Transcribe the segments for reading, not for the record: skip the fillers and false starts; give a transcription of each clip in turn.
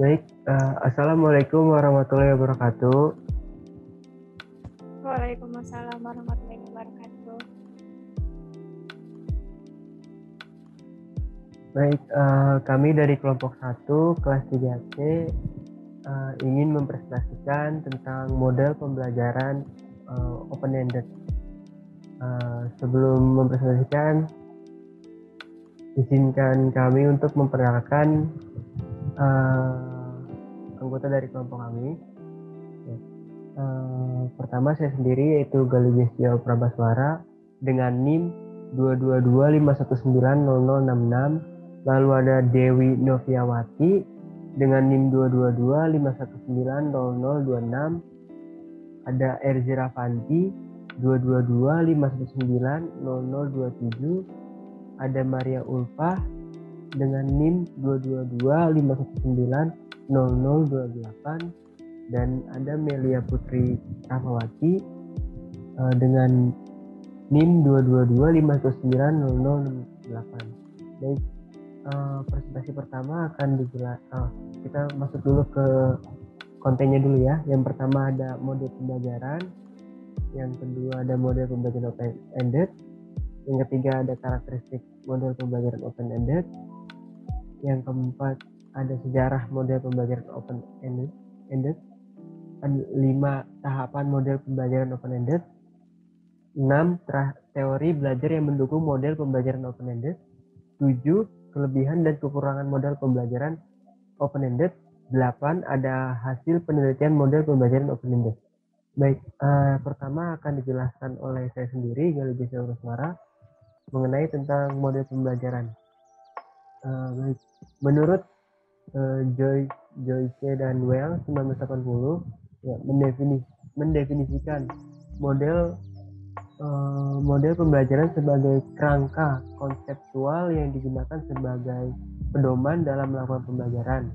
Baik, Assalamualaikum warahmatullahi wabarakatuh. Waalaikumsalam warahmatullahi wabarakatuh. Baik, kami dari kelompok 1 kelas 3C ingin mempresentasikan tentang model pembelajaran open-ended. Sebelum mempresentasikan, izinkan kami untuk memperkenalkan anggota dari kelompok kami. Pertama saya sendiri, yaitu Galih Prabaswara dengan NIM 22251900066. Lalu ada Dewi Noviawati dengan NIM 22251900026. Ada Erzi Rafanti 22251900027. Ada Maria Ulfah dengan NIM 22251900028. Dan ada Melia Putri Rahmawati dengan NIM 222519008. Baik, presentasi pertama akan dijelaskan. Kita masuk dulu ke kontennya dulu ya. Yang pertama ada model pembelajaran, yang kedua ada model pembelajaran open-ended, yang ketiga ada karakteristik model pembelajaran open-ended, yang keempat ada sejarah model pembelajaran open-ended, 5 tahapan model pembelajaran open-ended, 6 teori belajar yang mendukung model pembelajaran open-ended, 7 kelebihan dan kekurangan model pembelajaran open-ended, 8 ada hasil penelitian model pembelajaran open-ended. Baik, pertama akan dijelaskan oleh saya sendiri, Galih Prabaswara, mengenai tentang model pembelajaran. Baik, menurut Joyce dan Wells 1980 ya, mendefinisikan model pembelajaran sebagai kerangka konseptual yang digunakan sebagai pedoman dalam melakukan pembelajaran.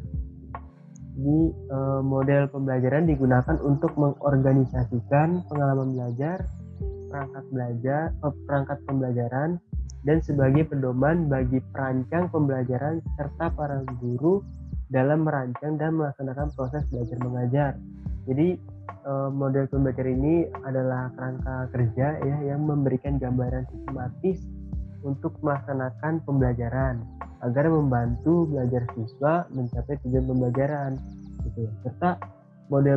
Jadi model pembelajaran digunakan untuk mengorganisasikan pengalaman belajar, perangkat pembelajaran, dan sebagai pedoman bagi perancang pembelajaran serta para guru dalam merancang dan melaksanakan proses belajar mengajar. Jadi model pembelajaran ini adalah kerangka kerja ya yang memberikan gambaran sistematis untuk melaksanakan pembelajaran agar membantu belajar siswa mencapai tujuan pembelajaran gitu. Serta model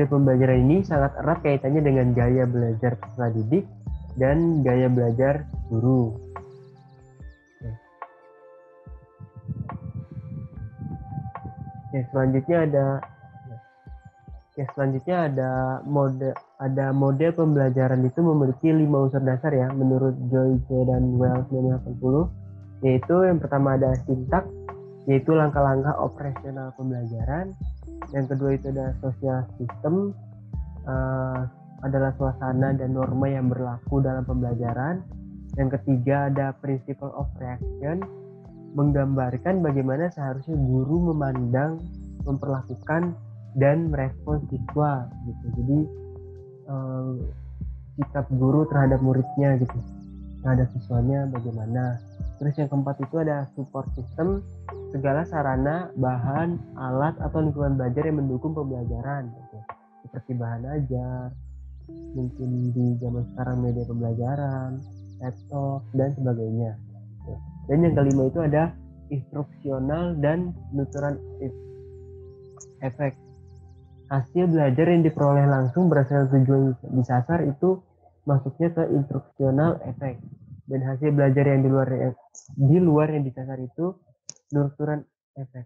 pembelajaran ini sangat erat kaitannya dengan gaya belajar peserta didik dan gaya belajar guru. Selanjutnya ada model pembelajaran itu memiliki 5 unsur dasar ya menurut Joyce dan Wells 1980, yaitu yang pertama ada sintaks, yaitu langkah-langkah operasional pembelajaran. Yang kedua itu ada social system, adalah suasana dan norma yang berlaku dalam pembelajaran. Yang ketiga ada principle of reaction, menggambarkan bagaimana seharusnya guru memandang, memperlakukan, dan merespons siswa gitu. Jadi sikap guru terhadap muridnya gitu, terhadap siswanya bagaimana. Terus yang keempat itu ada support system, segala sarana, bahan, alat, atau lingkungan belajar yang mendukung pembelajaran gitu. Seperti bahan ajar, mungkin di zaman sekarang media pembelajaran, laptop, dan sebagainya. Dan yang kelima itu ada instruksional dan nuturan efek. Hasil belajar yang diperoleh langsung berdasarkan tujuan disasar itu masuknya ke instruksional efek. Dan hasil belajar yang di luar yang disasar itu nuturan efek.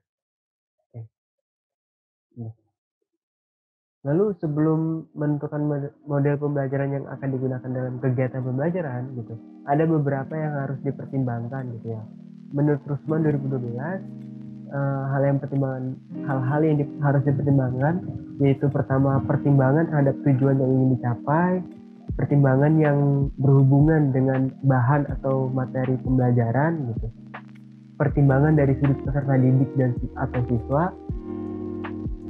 Lalu sebelum menentukan model pembelajaran yang akan digunakan dalam kegiatan pembelajaran gitu, ada beberapa yang harus dipertimbangkan gitu ya. Menurut Rusman 2012, hal-hal yang harus dipertimbangkan yaitu pertama pertimbangan terhadap tujuan yang ingin dicapai, pertimbangan yang berhubungan dengan bahan atau materi pembelajaran gitu, pertimbangan dari sudut peserta didik dan atau siswa,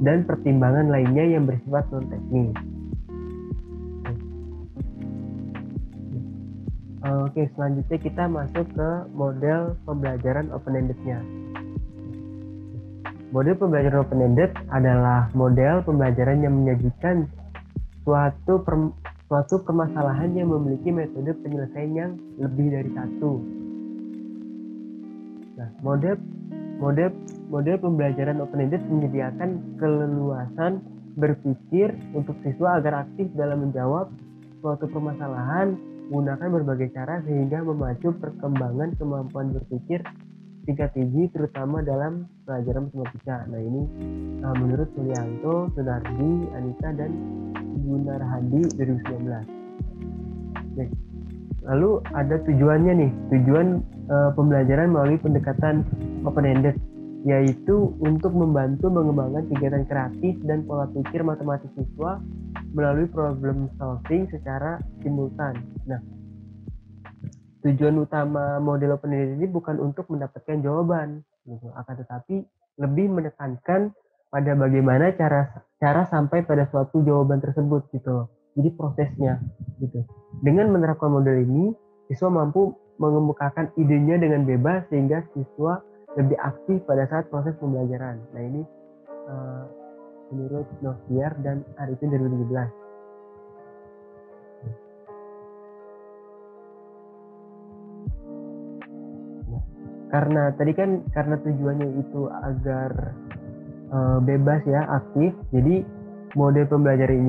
dan pertimbangan lainnya yang bersifat non-teknis. Oke, selanjutnya kita masuk ke model pembelajaran open-ended-nya. Model pembelajaran open-ended adalah model pembelajaran yang menyajikan suatu permasalahan yang memiliki metode penyelesaian yang lebih dari satu. Nah, model pembelajaran open-ended menyediakan keleluasan berpikir untuk siswa agar aktif dalam menjawab suatu permasalahan menggunakan berbagai cara sehingga memacu perkembangan kemampuan berpikir tingkat tinggi terutama dalam pelajaran matematika. Nah, ini menurut Sulianto, Sunardi, Anita, dan Gunarhadi 2019. Oke. Lalu ada tujuannya nih, tujuan pembelajaran melalui pendekatan open-ended, yaitu untuk membantu mengembangkan kegiatan kreatif dan pola pikir matematik siswa melalui problem solving secara simultan. Nah, tujuan utama model open-ended ini bukan untuk mendapatkan jawaban, gitu, akan tetapi lebih menekankan pada bagaimana cara sampai pada suatu jawaban tersebut, gitu. Jadi prosesnya, gitu. Dengan menerapkan model ini, siswa mampu mengemukakan idenya dengan bebas sehingga siswa lebih aktif pada saat proses pembelajaran. Nah, ini menurut Noviar dan Arifin 2017. Karena tadi kan karena tujuannya itu agar bebas ya, aktif. Jadi model pembelajaran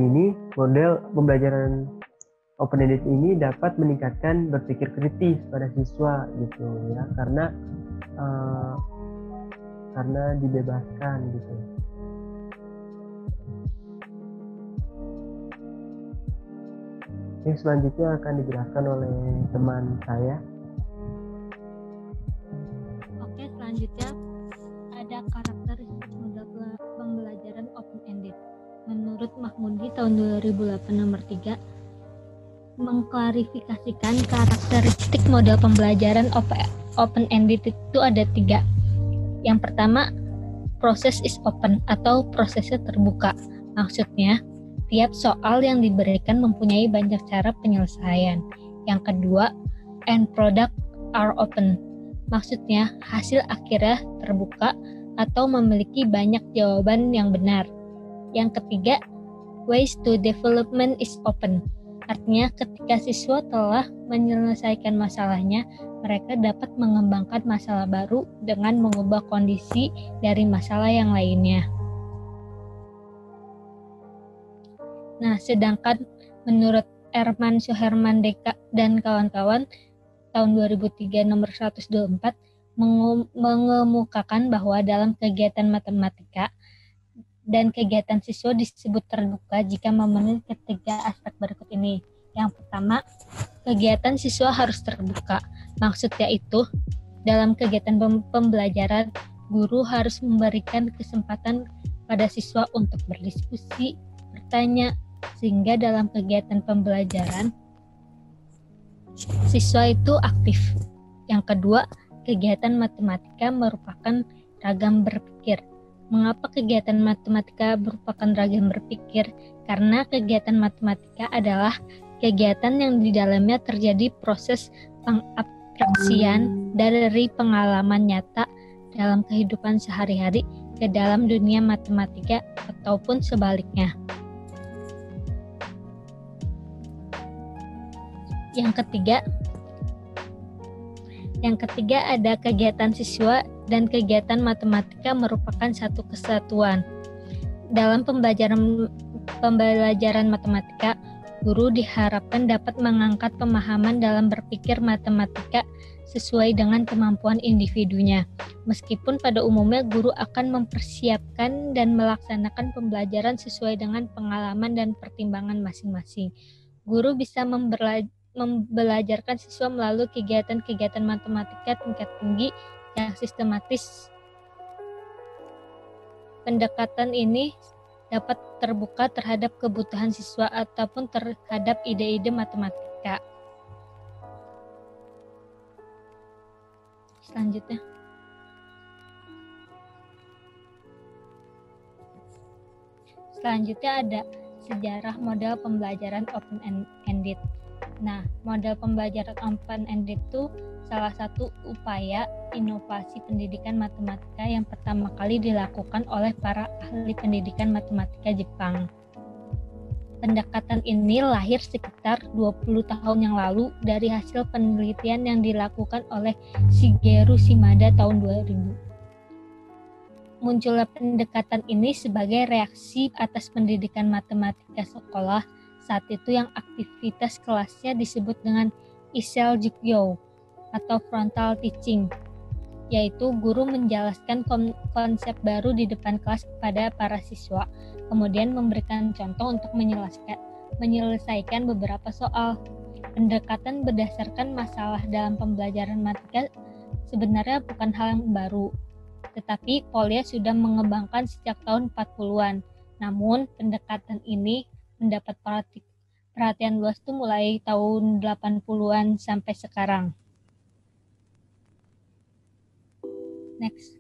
open-ended ini dapat meningkatkan berpikir kritis pada siswa gitu ya, karena dibebaskan gitu. Oke, selanjutnya akan dijelaskan oleh teman saya. Oke, selanjutnya ada karakteristik model pembelajaran open-ended. Menurut Mahmudi tahun 2008 nomor 3, mengklarifikasikan karakteristik model pembelajaran open-ended itu ada 3. Yang pertama, proses is open atau prosesnya terbuka. Maksudnya, tiap soal yang diberikan mempunyai banyak cara penyelesaian. Yang kedua, end product are open. Maksudnya, hasil akhirnya terbuka atau memiliki banyak jawaban yang benar. Yang ketiga, ways to development is open. Artinya, ketika siswa telah menyelesaikan masalahnya, mereka dapat mengembangkan masalah baru dengan mengubah kondisi dari masalah yang lainnya. Nah, sedangkan menurut Erman Suherman Deka dan kawan-kawan tahun 2003 nomor 124 mengemukakan bahwa dalam kegiatan matematika dan kegiatan siswa disebut terbuka jika memenuhi ketiga aspek berikut ini. Yang pertama, kegiatan siswa harus terbuka. Maksudnya itu, dalam kegiatan pembelajaran, guru harus memberikan kesempatan pada siswa untuk berdiskusi, bertanya, sehingga dalam kegiatan pembelajaran, siswa itu aktif. Yang kedua, kegiatan matematika merupakan ragam berpikir. Mengapa kegiatan matematika merupakan ragam berpikir? Karena kegiatan matematika adalah kegiatan yang di dalamnya terjadi proses pengabstraksian dari pengalaman nyata dalam kehidupan sehari-hari ke dalam dunia matematika ataupun sebaliknya. Yang ketiga ada kegiatan siswa dan kegiatan matematika merupakan satu kesatuan. Dalam pembelajaran matematika, guru diharapkan dapat mengangkat pemahaman dalam berpikir matematika sesuai dengan kemampuan individunya. Meskipun pada umumnya guru akan mempersiapkan dan melaksanakan pembelajaran sesuai dengan pengalaman dan pertimbangan masing-masing. Guru bisa membelajarkan siswa melalui kegiatan-kegiatan matematika tingkat tinggi yang sistematis. Pendekatan ini dapat terbuka terhadap kebutuhan siswa ataupun terhadap ide-ide matematika. Selanjutnya ada sejarah model pembelajaran open-ended. Nah, model pembelajaran open-ended itu salah satu upaya inovasi pendidikan matematika yang pertama kali dilakukan oleh para ahli pendidikan matematika Jepang. Pendekatan ini lahir sekitar 20 tahun yang lalu dari hasil penelitian yang dilakukan oleh Shigeru Shimada tahun 2000. Munculnya pendekatan ini sebagai reaksi atas pendidikan matematika sekolah saat itu yang aktivitas kelasnya disebut dengan Isel Jikyo atau frontal teaching, yaitu guru menjelaskan konsep baru di depan kelas kepada para siswa, kemudian memberikan contoh untuk menyelesaikan beberapa soal. Pendekatan berdasarkan masalah dalam pembelajaran matematika sebenarnya bukan hal yang baru, tetapi Polya sudah mengembangkan sejak tahun 40-an. Namun, pendekatan ini mendapat perhatian luas tuh mulai tahun 80-an sampai sekarang. Next.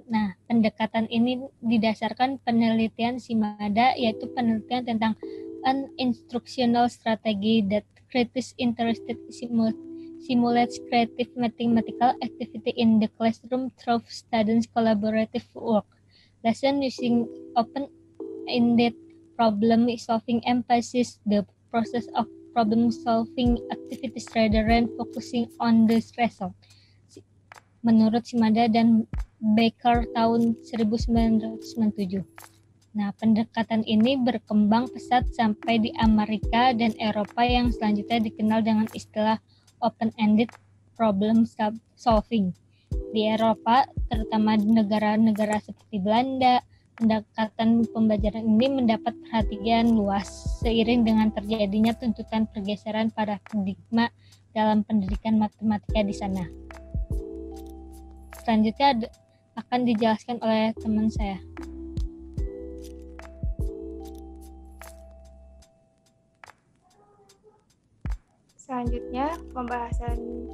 Nah, pendekatan ini didasarkan penelitian Shimada, yaitu penelitian tentang an instructional strategy that creates interested simulates creative mathematical activity in the classroom through students' collaborative work. Lesson using open-ended problem solving emphasizes the process of problem solving activities rather than focusing on the result. Menurut Shimada dan Baker tahun 1997. Nah, pendekatan ini berkembang pesat sampai di Amerika dan Eropa yang selanjutnya dikenal dengan istilah open-ended problem solving. Di Eropa, terutama di negara-negara seperti Belanda, pendekatan pembelajaran ini mendapat perhatian luas seiring dengan terjadinya tuntutan pergeseran paradigma dalam pendidikan matematika di sana. Selanjutnya akan dijelaskan oleh teman saya. Selanjutnya, pembahasannya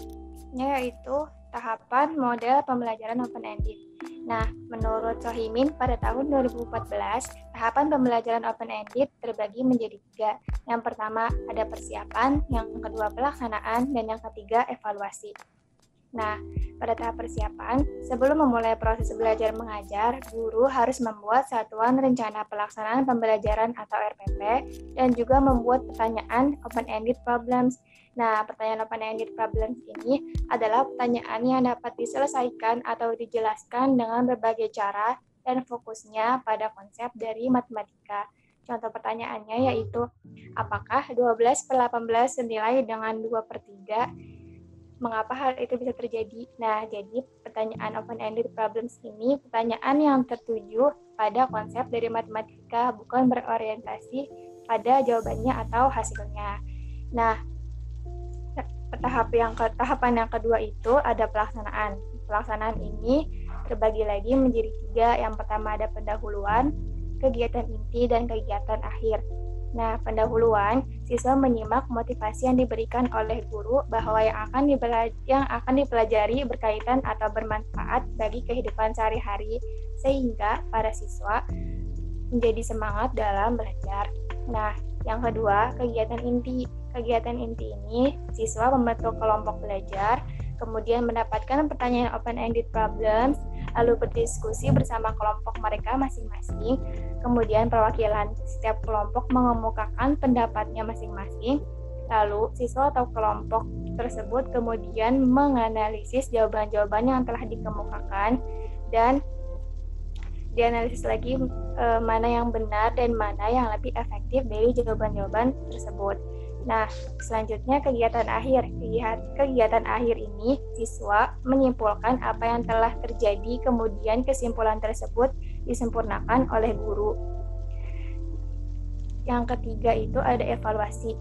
yaitu tahapan model pembelajaran open-ended. Nah, menurut Sohimin pada tahun 2014, tahapan pembelajaran open-ended terbagi menjadi 3. Yang pertama ada persiapan, yang kedua pelaksanaan, dan yang ketiga evaluasi. Nah, pada tahap persiapan, sebelum memulai proses belajar mengajar, guru harus membuat satuan rencana pelaksanaan pembelajaran atau RPP dan juga membuat pertanyaan open-ended problems. Nah, pertanyaan open-ended problems ini adalah pertanyaan yang dapat diselesaikan atau dijelaskan dengan berbagai cara dan fokusnya pada konsep dari matematika. Contoh pertanyaannya yaitu, apakah 12/18 senilai dengan 2/3? Mengapa hal itu bisa terjadi? Nah, jadi pertanyaan open-ended problems ini pertanyaan yang tertuju pada konsep dari matematika, bukan berorientasi pada jawabannya atau hasilnya. Nah, tahapan yang kedua itu ada pelaksanaan. Pelaksanaan ini terbagi lagi menjadi 3. Yang pertama ada pendahuluan, kegiatan inti, dan kegiatan akhir. Nah, pendahuluan, siswa menyimak motivasi yang diberikan oleh guru bahwa yang akan dipelajari berkaitan atau bermanfaat bagi kehidupan sehari-hari, sehingga para siswa menjadi semangat dalam belajar. Nah, yang kedua, kegiatan inti. Kegiatan inti ini, siswa membentuk kelompok belajar, kemudian mendapatkan pertanyaan open-ended problems, lalu berdiskusi bersama kelompok mereka masing-masing, kemudian perwakilan setiap kelompok mengemukakan pendapatnya masing-masing, lalu siswa atau kelompok tersebut kemudian menganalisis jawaban-jawaban yang telah dikemukakan dan dianalisis lagi mana yang benar dan mana yang lebih efektif dari jawaban-jawaban tersebut. Nah, selanjutnya kegiatan akhir. Kegiatan akhir ini, siswa menyimpulkan apa yang telah terjadi, kemudian kesimpulan tersebut disempurnakan oleh guru. Yang ketiga itu ada evaluasi.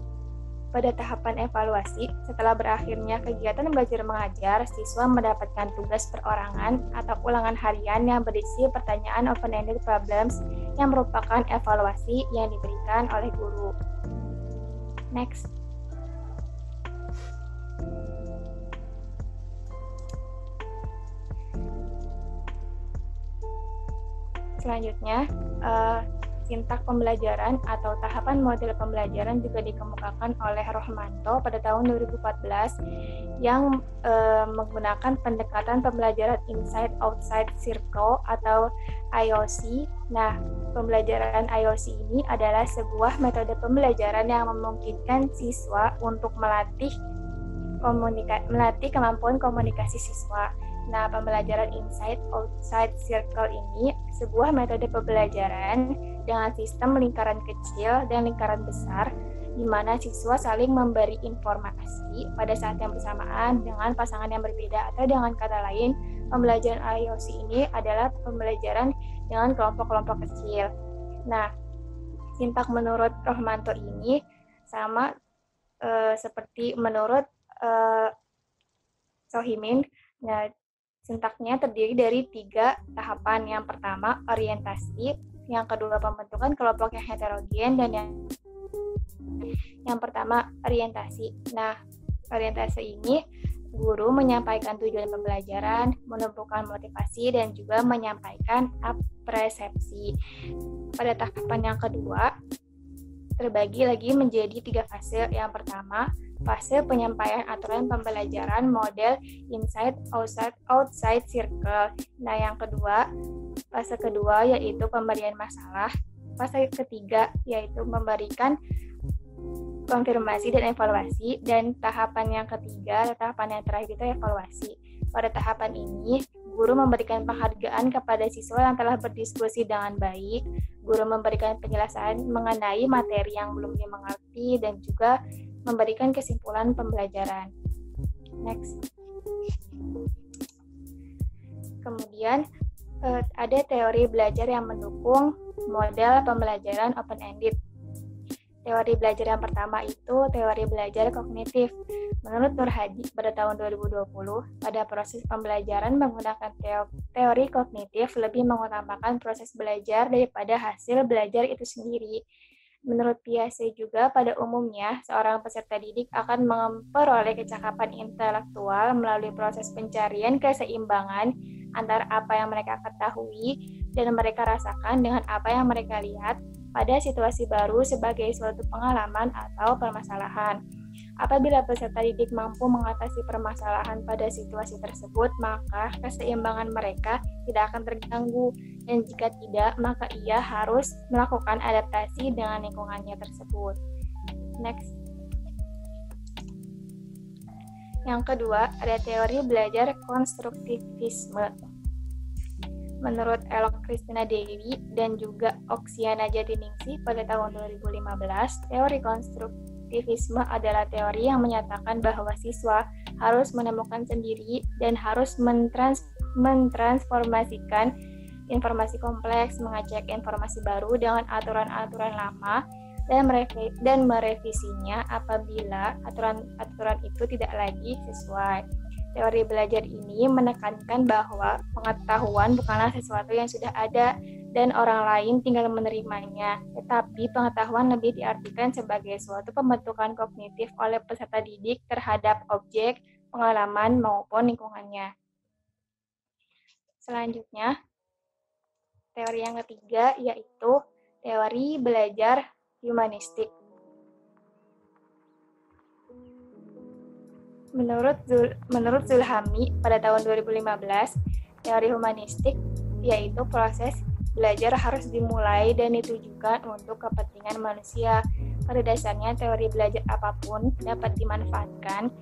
Pada tahapan evaluasi, setelah berakhirnya kegiatan belajar mengajar, siswa mendapatkan tugas perorangan atau ulangan harian yang berisi pertanyaan open-ended problems yang merupakan evaluasi yang diberikan oleh guru. Next. Selanjutnya, sintak pembelajaran atau tahapan model pembelajaran juga dikemukakan oleh Rohmanto pada tahun 2014 yang menggunakan pendekatan pembelajaran Inside Outside Circle atau IOC. Nah, pembelajaran IOC ini adalah sebuah metode pembelajaran yang memungkinkan siswa untuk melatih kemampuan komunikasi siswa. Nah, pembelajaran Inside Outside Circle ini sebuah metode pembelajaran dengan sistem lingkaran kecil dan lingkaran besar, di mana siswa saling memberi informasi pada saat yang bersamaan dengan pasangan yang berbeda, atau dengan kata lain, pembelajaran IOC ini adalah pembelajaran dengan kelompok-kelompok kecil. Nah, sintak menurut Rohmanto ini sama seperti menurut Sohimin. Nah, sintaknya terdiri dari 3 tahapan. Yang pertama, orientasi. Yang kedua, pembentukan kelompok yang heterogen. Dan yang pertama, orientasi. Nah, orientasi ini guru menyampaikan tujuan pembelajaran, menumbuhkan motivasi, dan juga menyampaikan persepsi. Pada tahapan yang kedua, terbagi lagi menjadi 3 fase. Yang pertama, fase penyampaian aturan pembelajaran model Inside Outside Circle. Nah, yang kedua, fase kedua yaitu pemberian masalah. Fase ketiga yaitu memberikan konfirmasi dan evaluasi. Dan tahapan yang ketiga, tahapan yang terakhir itu evaluasi. Pada tahapan ini, guru memberikan penghargaan kepada siswa yang telah berdiskusi dengan baik. Guru memberikan penjelasan mengenai materi yang belum dimengerti dan juga memberikan kesimpulan pembelajaran. Next. Kemudian ada teori belajar yang mendukung model pembelajaran open-ended. Teori belajar yang pertama itu teori belajar kognitif. Menurut Nur Hadi pada tahun 2020, pada proses pembelajaran menggunakan teori kognitif lebih mengutamakan proses belajar daripada hasil belajar itu sendiri. Menurut Piaget juga, pada umumnya, seorang peserta didik akan memperoleh kecakapan intelektual melalui proses pencarian keseimbangan antara apa yang mereka ketahui dan mereka rasakan dengan apa yang mereka lihat pada situasi baru sebagai suatu pengalaman atau permasalahan. Apabila peserta didik mampu mengatasi permasalahan pada situasi tersebut, maka keseimbangan mereka tidak akan terganggu, dan jika tidak, maka ia harus melakukan adaptasi dengan lingkungannya tersebut. Next. Yang kedua, ada teori belajar konstruktivisme. Menurut Elok Christina Dewi dan juga Oksiana Jatiningsih pada tahun 2015, teori konstruktivisme adalah teori yang menyatakan bahwa siswa harus menemukan sendiri dan harus mentransformasikan informasi kompleks, mengecek informasi baru dengan aturan-aturan lama, dan merevisinya apabila aturan-aturan itu tidak lagi sesuai. Teori belajar ini menekankan bahwa pengetahuan bukanlah sesuatu yang sudah ada dan orang lain tinggal menerimanya, tetapi pengetahuan lebih diartikan sebagai suatu pembentukan kognitif oleh peserta didik terhadap objek, pengalaman, maupun lingkungannya. Selanjutnya, teori yang ketiga yaitu teori belajar humanistik. Menurut Zulhami pada tahun 2015, teori humanistik yaitu proses belajar harus dimulai dan ditujukan untuk kepentingan manusia. Pada dasarnya, teori belajar apapun dapat dimanfaatkan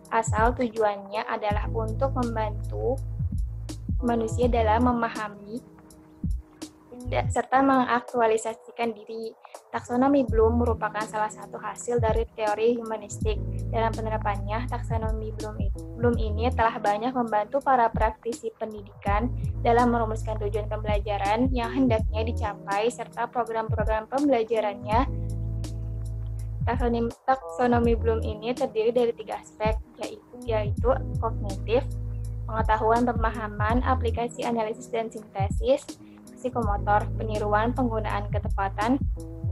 asal tujuannya adalah untuk membantu manusia dalam memahami serta mengaktualisasikan diri. Taksonomi Bloom merupakan salah satu hasil dari teori humanistik. Dalam penerapannya, taksonomi Bloom ini telah banyak membantu para praktisi pendidikan dalam merumuskan tujuan pembelajaran yang hendaknya dicapai serta program-program pembelajarannya. Taksonomi Bloom ini terdiri dari 3 aspek, yaitu kognitif, pengetahuan, pemahaman, aplikasi analisis dan sintesis, psikomotor, peniruan, penggunaan ketepatan,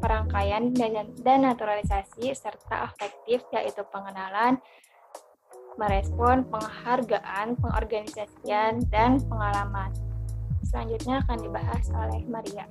perangkaian, dan naturalisasi, serta afektif, yaitu pengenalan, merespon, penghargaan, pengorganisasian, dan pengalaman. Selanjutnya akan dibahas oleh Maria.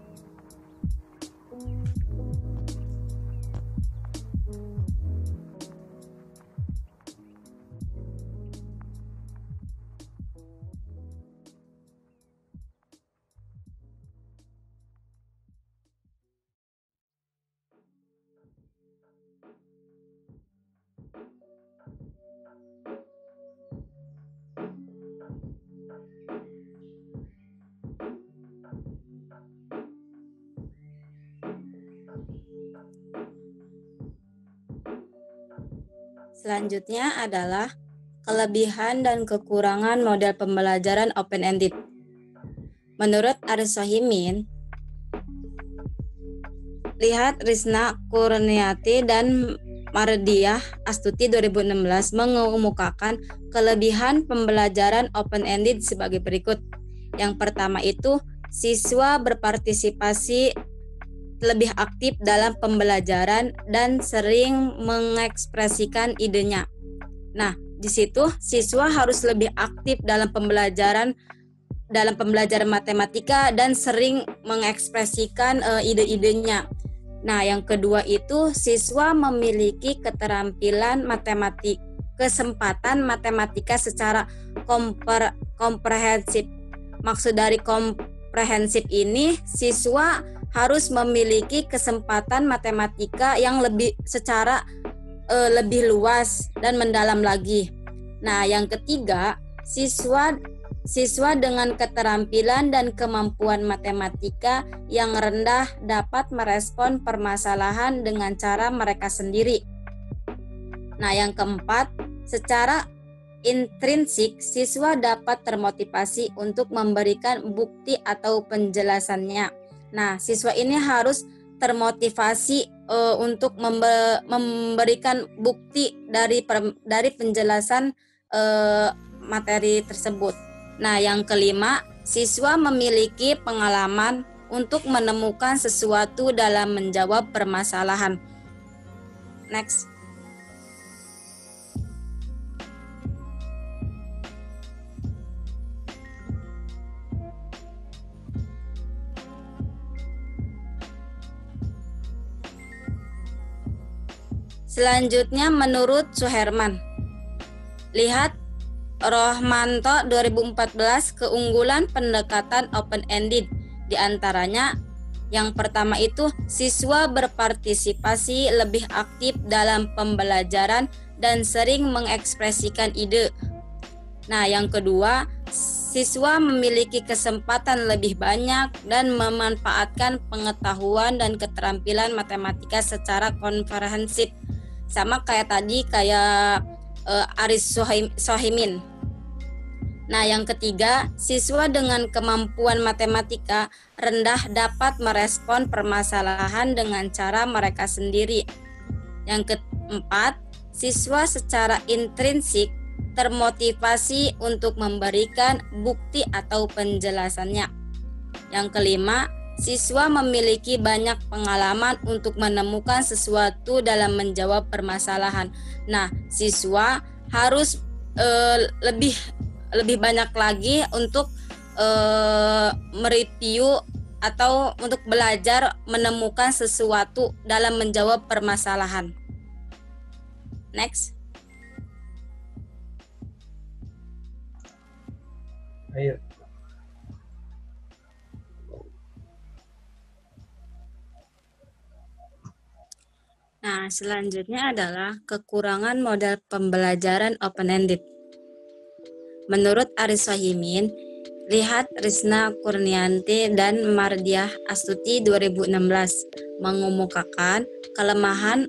Selanjutnya adalah kelebihan dan kekurangan model pembelajaran open-ended. Menurut Aris Sohimin, lihat Risna Kurniati dan Mardiah Astuti 2016 mengemukakan kelebihan pembelajaran open-ended sebagai berikut. Yang pertama itu, siswa berpartisipasi lebih aktif dalam pembelajaran dan sering mengekspresikan idenya. Nah, di situ siswa harus lebih aktif dalam pembelajaran matematika dan sering mengekspresikan ide-idenya. Nah, yang kedua itu siswa memiliki keterampilan kesempatan matematika secara komprehensif. Maksud dari komprehensif ini, siswa harus memiliki kesempatan matematika yang lebih luas dan mendalam lagi. Nah, yang ketiga, siswa dengan keterampilan dan kemampuan matematika yang rendah dapat merespon permasalahan dengan cara mereka sendiri. Nah, yang keempat, secara intrinsik siswa dapat termotivasi untuk memberikan bukti atau penjelasannya. Nah, siswa ini harus termotivasi untuk memberikan bukti dari penjelasan materi tersebut. Nah, yang kelima, siswa memiliki pengalaman untuk menemukan sesuatu dalam menjawab permasalahan. Next. Selanjutnya menurut Suherman, lihat Rohmanto 2014 keunggulan pendekatan open-ended. Di antaranya yang pertama itu siswa berpartisipasi lebih aktif dalam pembelajaran dan sering mengekspresikan ide. Nah, yang kedua, siswa memiliki kesempatan lebih banyak dan memanfaatkan pengetahuan dan keterampilan matematika secara komprehensif. Sama kayak Aris Sohimin. Nah, yang ketiga, siswa dengan kemampuan matematika rendah dapat merespon permasalahan dengan cara mereka sendiri. Yang keempat, siswa secara intrinsik termotivasi untuk memberikan bukti atau penjelasannya. Yang kelima, siswa memiliki banyak pengalaman untuk menemukan sesuatu dalam menjawab permasalahan. Nah, siswa harus lebih banyak lagi untuk mereview atau untuk belajar menemukan sesuatu dalam menjawab permasalahan. Next. Ayo. Nah, selanjutnya adalah kekurangan model pembelajaran open-ended. Menurut Aris Sohimin, lihat Risna Kurnianti dan Mardiah Astuti 2016 mengemukakan kelemahan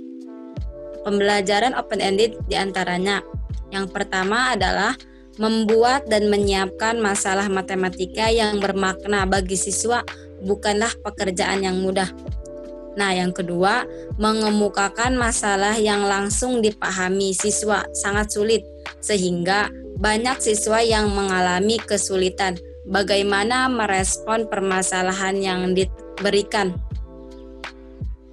pembelajaran open-ended diantaranya. Yang pertama adalah membuat dan menyiapkan masalah matematika yang bermakna bagi siswa bukanlah pekerjaan yang mudah. Nah, yang kedua, mengemukakan masalah yang langsung dipahami siswa sangat sulit, sehingga banyak siswa yang mengalami kesulitan bagaimana merespon permasalahan yang diberikan.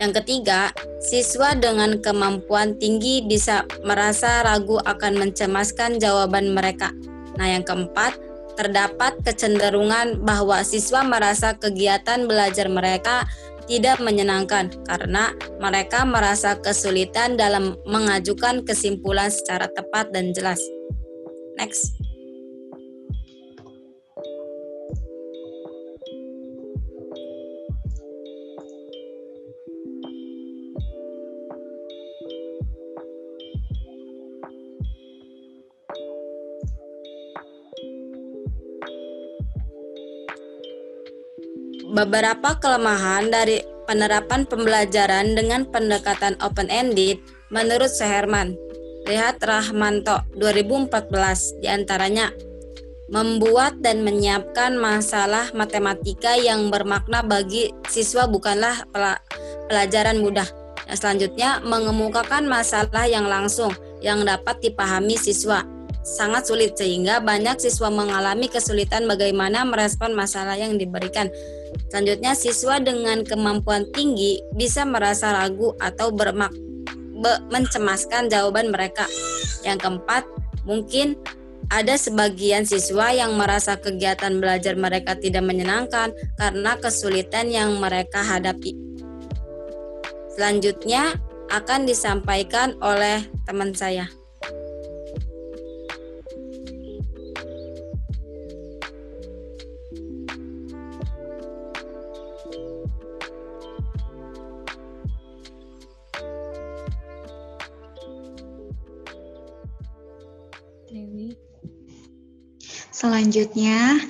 Yang ketiga, siswa dengan kemampuan tinggi bisa merasa ragu akan mencemaskan jawaban mereka. Nah, yang keempat, terdapat kecenderungan bahwa siswa merasa kegiatan belajar mereka tidak menyenangkan karena mereka merasa kesulitan dalam mengajukan kesimpulan secara tepat dan jelas. Next. Beberapa kelemahan dari penerapan pembelajaran dengan pendekatan open-ended menurut Suherman. Lihat Rahmanto 2014, diantaranya membuat dan menyiapkan masalah matematika yang bermakna bagi siswa bukanlah pelajaran mudah. Yang selanjutnya, mengemukakan masalah yang langsung yang dapat dipahami siswa. Sangat sulit sehingga banyak siswa mengalami kesulitan bagaimana merespon masalah yang diberikan. Selanjutnya, siswa dengan kemampuan tinggi bisa merasa ragu atau mencemaskan jawaban mereka. Yang keempat, mungkin ada sebagian siswa yang merasa kegiatan belajar mereka tidak menyenangkan karena kesulitan yang mereka hadapi. Selanjutnya akan disampaikan oleh teman saya. Selanjutnya,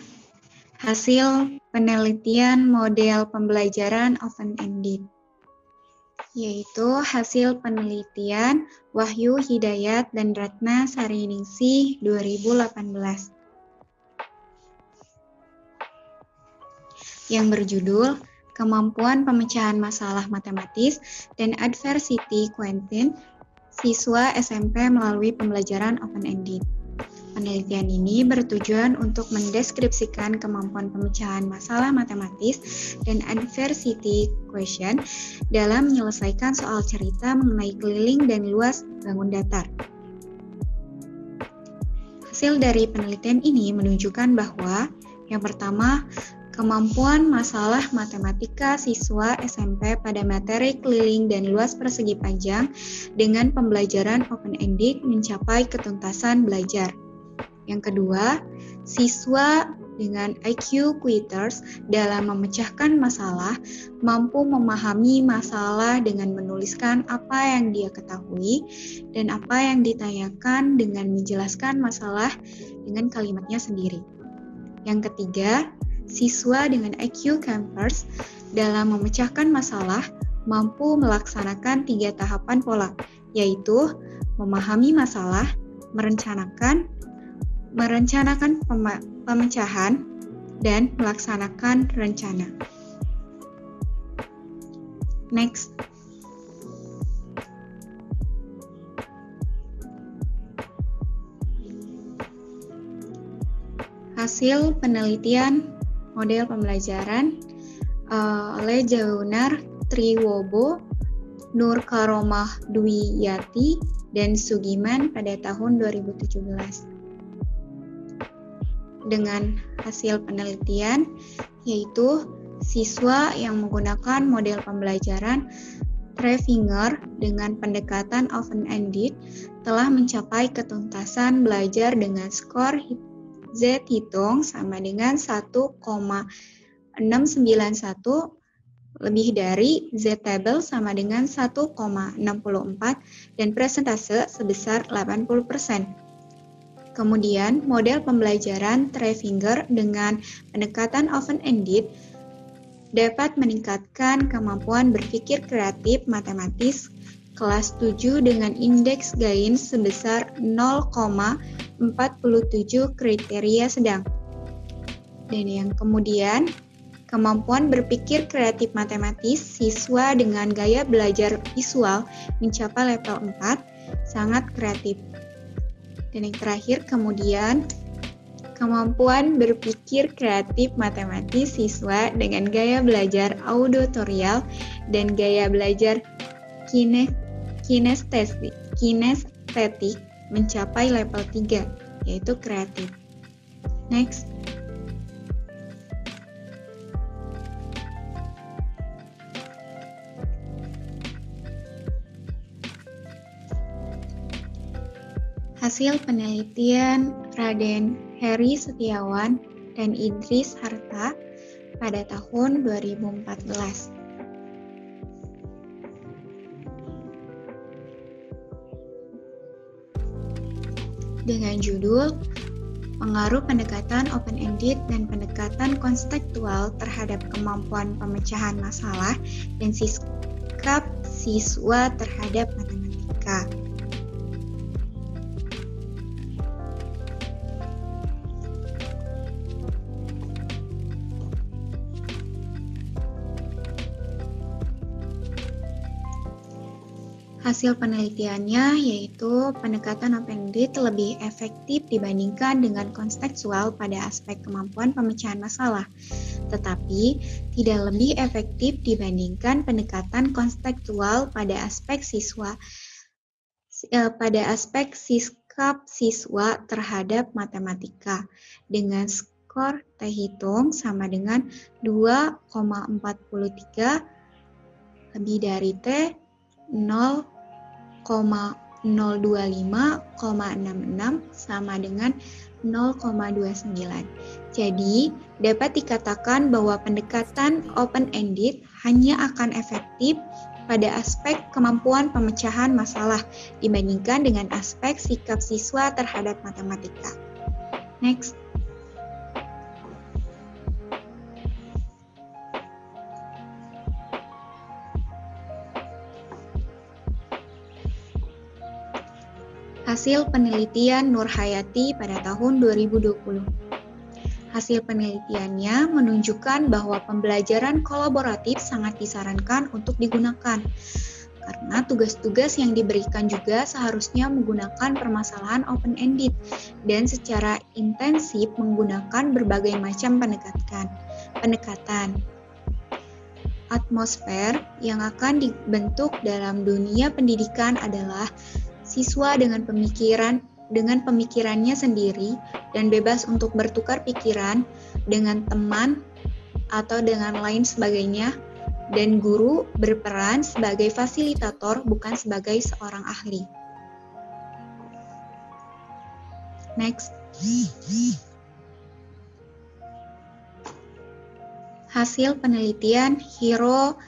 hasil penelitian model pembelajaran open-ended, yaitu hasil penelitian Wahyu Hidayat dan Ratna Sariningsih 2018 yang berjudul Kemampuan Pemecahan Masalah Matematis dan Adversity Quotient Siswa SMP Melalui Pembelajaran Open-Ended. Penelitian ini bertujuan untuk mendeskripsikan kemampuan pemecahan masalah matematis dan adversity quotient dalam menyelesaikan soal cerita mengenai keliling dan luas bangun datar. Hasil dari penelitian ini menunjukkan bahwa yang pertama, kemampuan masalah matematika siswa SMP pada materi keliling dan luas persegi panjang dengan pembelajaran open-ended mencapai ketuntasan belajar. Yang kedua, siswa dengan IQ quitters dalam memecahkan masalah mampu memahami masalah dengan menuliskan apa yang dia ketahui dan apa yang ditanyakan dengan menjelaskan masalah dengan kalimatnya sendiri. Yang ketiga, siswa dengan IQ campers dalam memecahkan masalah mampu melaksanakan 3 tahapan pola, yaitu memahami masalah, merencanakan pemecahan, dan melaksanakan rencana. Next. Hasil penelitian model pembelajaran oleh Jaunar Triwobo, Nur Karomah Dwiyati, dan Sugiman pada tahun 2017. Dengan hasil penelitian, yaitu siswa yang menggunakan model pembelajaran Trevinger dengan pendekatan open-ended telah mencapai ketuntasan belajar dengan skor Z hitung sama dengan 1,691 lebih dari Z table sama dengan 1,64 dan persentase sebesar 80%. Kemudian, model pembelajaran Trevinger dengan pendekatan open-ended dapat meningkatkan kemampuan berpikir kreatif matematis kelas 7 dengan indeks Gains sebesar 0,47 kriteria sedang. Dan yang kemudian, kemampuan berpikir kreatif matematis siswa dengan gaya belajar visual mencapai level 4, sangat kreatif. Dan yang terakhir kemudian, kemampuan berpikir kreatif matematis siswa dengan gaya belajar auditorial dan gaya belajar kinestetik mencapai level 3, yaitu kreatif. Next. Hasil penelitian Raden Heri Setiawan dan Idris Harta pada tahun 2014. Dengan judul Pengaruh Pendekatan Open-Ended dan Pendekatan Konstekstual terhadap Kemampuan Pemecahan Masalah dan Sikap Siswa terhadap Matematika. Hasil penelitiannya yaitu pendekatan open-ended lebih efektif dibandingkan dengan kontekstual pada aspek kemampuan pemecahan masalah, tetapi tidak lebih efektif dibandingkan pendekatan kontekstual pada aspek sikap siswa terhadap matematika dengan skor T hitung sama dengan 2,43 lebih dari T 0,025,66 sama dengan 0,29. Jadi, dapat dikatakan bahwa pendekatan open-ended hanya akan efektif pada aspek kemampuan pemecahan masalah dibandingkan dengan aspek sikap siswa terhadap matematika. Next. Hasil penelitian Nurhayati pada tahun 2020. Hasil penelitiannya menunjukkan bahwa pembelajaran kolaboratif sangat disarankan untuk digunakan, karena tugas-tugas yang diberikan juga seharusnya menggunakan permasalahan open-ended dan secara intensif menggunakan berbagai macam pendekatan. Atmosfer yang akan dibentuk dalam dunia pendidikan adalah siswa dengan pemikirannya sendiri dan bebas untuk bertukar pikiran dengan teman atau dengan lain sebagainya, dan guru berperan sebagai fasilitator bukan sebagai seorang ahli. Next. Hasil penelitian Hiro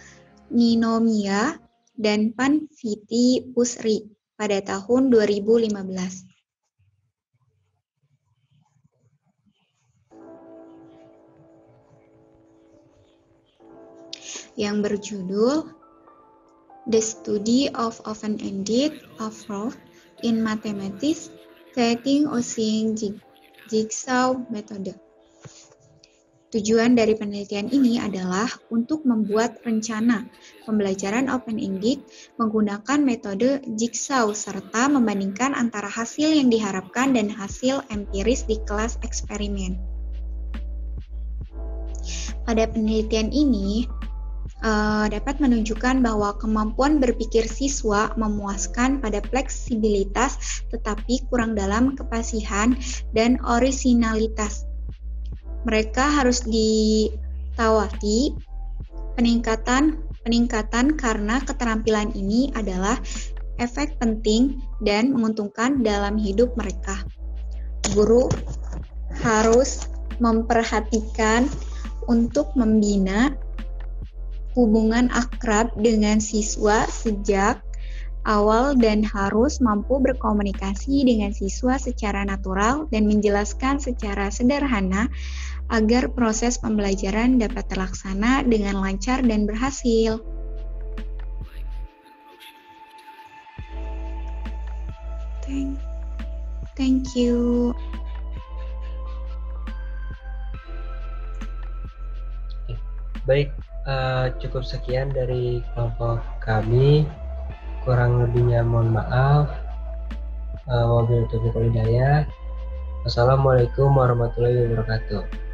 Ninomiya dan Panviti Pusri pada tahun 2015. Yang berjudul The Study of Open-Ended Approach in Mathematics Setting Using Jigsaw Method. Tujuan dari penelitian ini adalah untuk membuat rencana pembelajaran open-ended menggunakan metode jigsaw serta membandingkan antara hasil yang diharapkan dan hasil empiris di kelas eksperimen. Pada penelitian ini dapat menunjukkan bahwa kemampuan berpikir siswa memuaskan pada fleksibilitas tetapi kurang dalam kefasihan dan orisinalitas. Mereka harus ditawati peningkatan karena keterampilan ini adalah efek penting dan menguntungkan dalam hidup mereka. Guru harus memperhatikan untuk membina hubungan akrab dengan siswa sejak awal dan harus mampu berkomunikasi dengan siswa secara natural dan menjelaskan secara sederhana agar proses pembelajaran dapat terlaksana dengan lancar dan berhasil. Thank you. Baik, cukup sekian dari kelompok kami. Kurang lebihnya mohon maaf. Wabillahi taufiq wal hidayah. Wassalamualaikum warahmatullahi wabarakatuh.